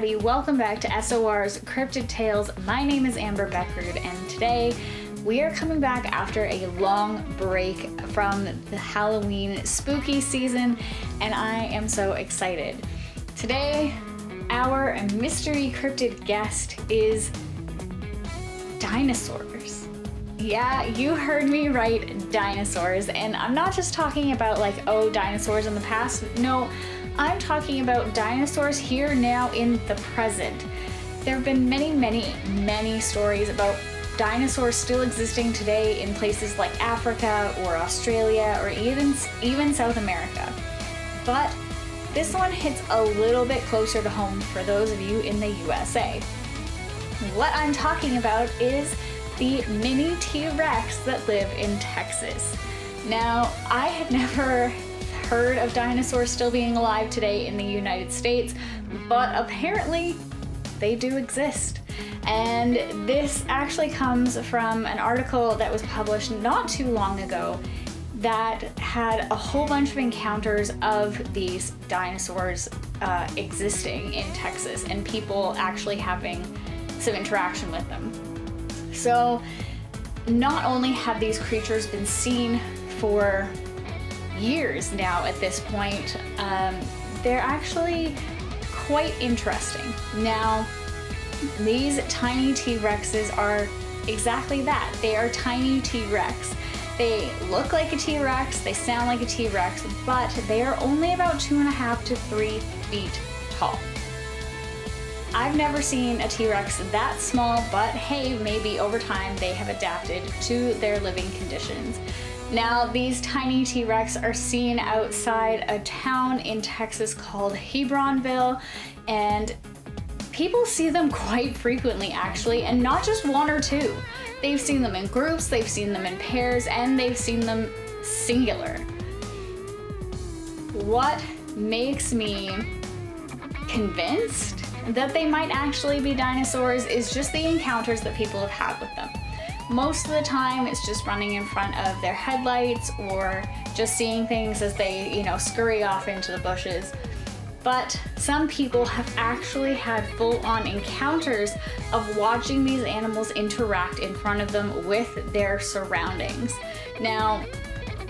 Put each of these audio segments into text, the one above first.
everybody, welcome back to SOR's Cryptid Tales. My name is Amber Beckford, and today we are coming back after a long break from the Halloween spooky season, and I am so excited. Today, our mystery cryptid guest is dinosaurs. Yeah, you heard me right, dinosaurs. And I'm not just talking about like, oh, dinosaurs in the past. No, I'm talking about dinosaurs here now in the present. There have been many stories about dinosaurs still existing today in places like Africa or Australia or even South America. But this one hits a little bit closer to home for those of you in the USA. What I'm talking about is the Mini TRex that live in Texas. Now, I had never heard of dinosaurs still being alive today in the United States, but apparently they do exist. And this actually comes from an article that was published not too long ago that had a whole bunch of encounters of these dinosaurs existing in Texas and people actually having some interaction with them. So not only have these creatures been seen for years now at this point, they're actually quite interesting. Now, these tiny T-Rexes are exactly that. They are tiny T-Rex. They look like a T-Rex, they sound like a T-Rex, but they are only about 2.5 to 3 feet tall. I've never seen a T-Rex that small, but hey, maybe over time they have adapted to their living conditions. Now, these tiny T-Rex are seen outside a town in Texas called Hebronville, and people see them quite frequently actually, and not just one or two. They've seen them in groups, they've seen them in pairs, and they've seen them singular. What makes me convinced that they might actually be dinosaurs is just the encounters that people have had with them. Most of the time it's just running in front of their headlights or just seeing things as they, you know, scurry off into the bushes. But some people have actually had full-on encounters of watching these animals interact in front of them with their surroundings. Now,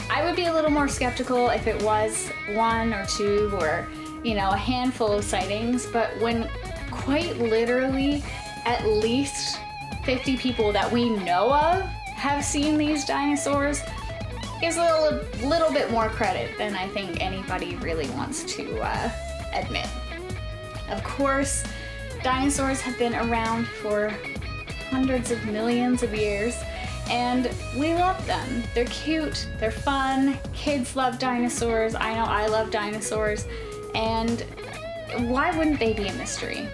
I would be a little more skeptical if it was one or two or, you know, a handful of sightings, but when quite literally at least 50 people that we know of have seen these dinosaurs, gives a little bit more credit than I think anybody really wants to admit. Of course, dinosaurs have been around for hundreds of millions of years, and we love them. They're cute, they're fun, kids love dinosaurs, I know I love dinosaurs, and why wouldn't they be a mystery?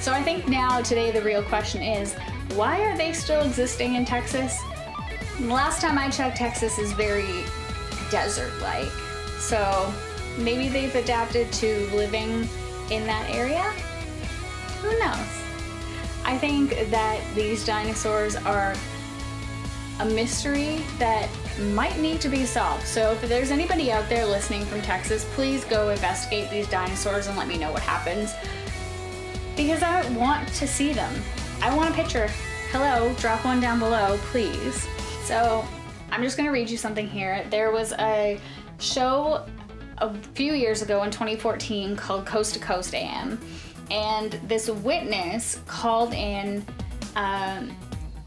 So I think now, today, the real question is, why are they still existing in Texas? Last time I checked, Texas is very desert-like, so maybe they've adapted to living in that area? Who knows? I think that these dinosaurs are a mystery that might need to be solved. So if there's anybody out there listening from Texas, please go investigate these dinosaurs and let me know what happens. Because I want to see them. I want a picture. Hello, drop one down below, please. So I'm just gonna read you something here. There was a show a few years ago in 2014 called Coast to Coast AM, and this witness called in,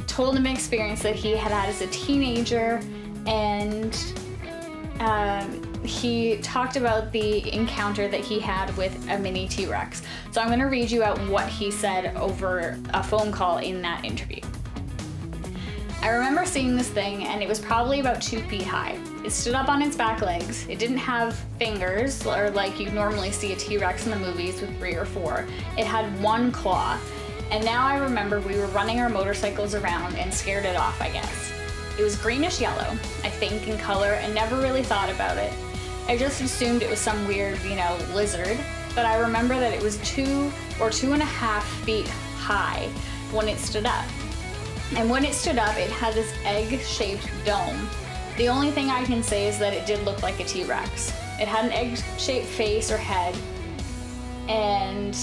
told him an experience that he had had as a teenager, and he talked about the encounter that he had with a Mini T-Rex. So I'm gonna read you out what he said over a phone call in that interview. I remember seeing this thing, and it was probably about 2 feet high. It stood up on its back legs. It didn't have fingers, or like you normally see a T-Rex in the movies with 3 or 4. It had 1 claw. And now I remember we were running our motorcycles around and scared it off, I guess. It was greenish yellow, I think, in color, and never really thought about it. I just assumed it was some weird, you know, lizard, but I remember that it was 2 or 2.5 feet high when it stood up. And when it stood up, it had this egg-shaped dome. The only thing I can say is that it did look like a T-Rex. It had an egg-shaped face or head, and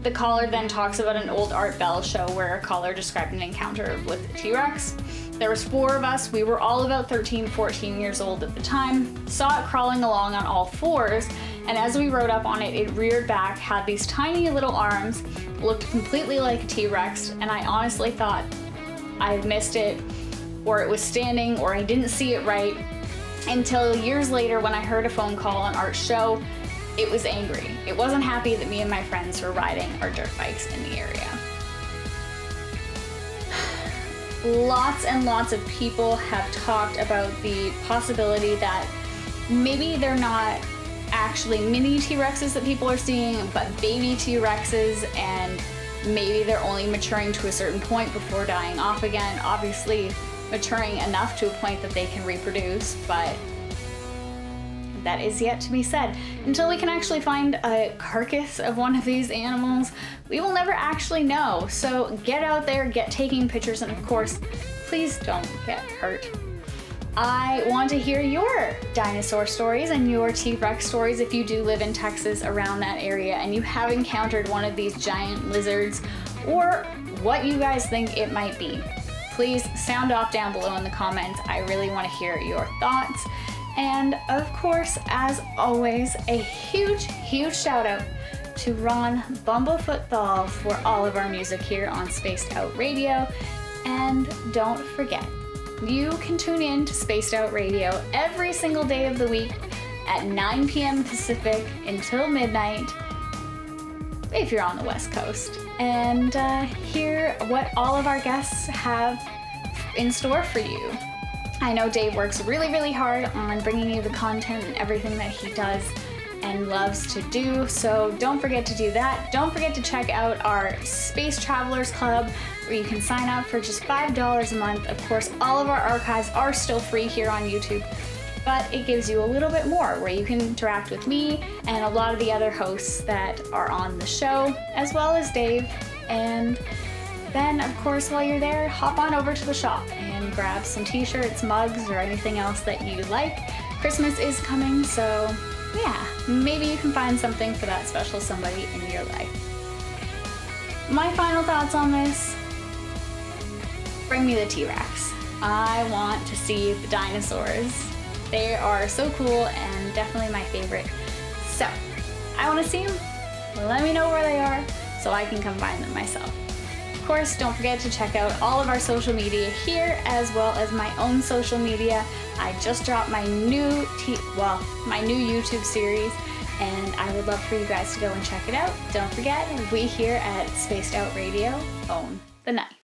The caller then talks about an old Art Bell show where a caller described an encounter with a T-Rex. There was 4 of us. We were all about 13, 14 years old at the time. Saw it crawling along on all 4s, and as we rode up on it, it reared back, had these tiny little arms, looked completely like a T-Rex, and I honestly thought I missed it, or it was standing, or I didn't see it right, until years later when I heard a phone call on Art's show. It was angry. It wasn't happy that me and my friends were riding our dirt bikes in the area. Lots and lots of people have talked about the possibility that maybe they're not actually mini T-Rexes that people are seeing, but baby T-Rexes, and maybe they're only maturing to a certain point before dying off again. Obviously maturing enough to a point that they can reproduce, but that is yet to be said. Until we can actually find a carcass of one of these animals, we will never actually know. So get out there, get taking pictures, and of course, please don't get hurt. I want to hear your dinosaur stories and your T-Rex stories if you do live in Texas around that area and you have encountered one of these giant lizards, or what you guys think it might be. Please sound off down below in the comments. I really want to hear your thoughts. And of course, as always, a huge, huge shout out to Ron Bumblefoot THAL for all of our music here on Spaced Out Radio. And don't forget, you can tune in to Spaced Out Radio every single day of the week at 9 p.m. Pacific until midnight, if you're on the West Coast, and hear what all of our guests have in store for you. I know Dave works really, really hard on bringing you the content and everything that he does and loves to do, so don't forget to do that. Don't forget to check out our Space Travelers Club, where you can sign up for just $5 a month. Of course, all of our archives are still free here on YouTube, but it gives you a little bit more, where you can interact with me and a lot of the other hosts that are on the show, as well as Dave. And then, of course, while you're there, hop on over to the shop and grab some t-shirts, mugs, or anything else that you like. Christmas is coming, so yeah, maybe you can find something for that special somebody in your life. My final thoughts on this: bring me the T-Rex. I want to see the dinosaurs. They are so cool and definitely my favorite. So, I want to see them. Let me know where they are so I can come find them myself. Of course, don't forget to check out all of our social media here, as well as my own social media. I just dropped my new YouTube series, and I would love for you guys to go and check it out. Don't forget, we here at Spaced Out Radio own the night.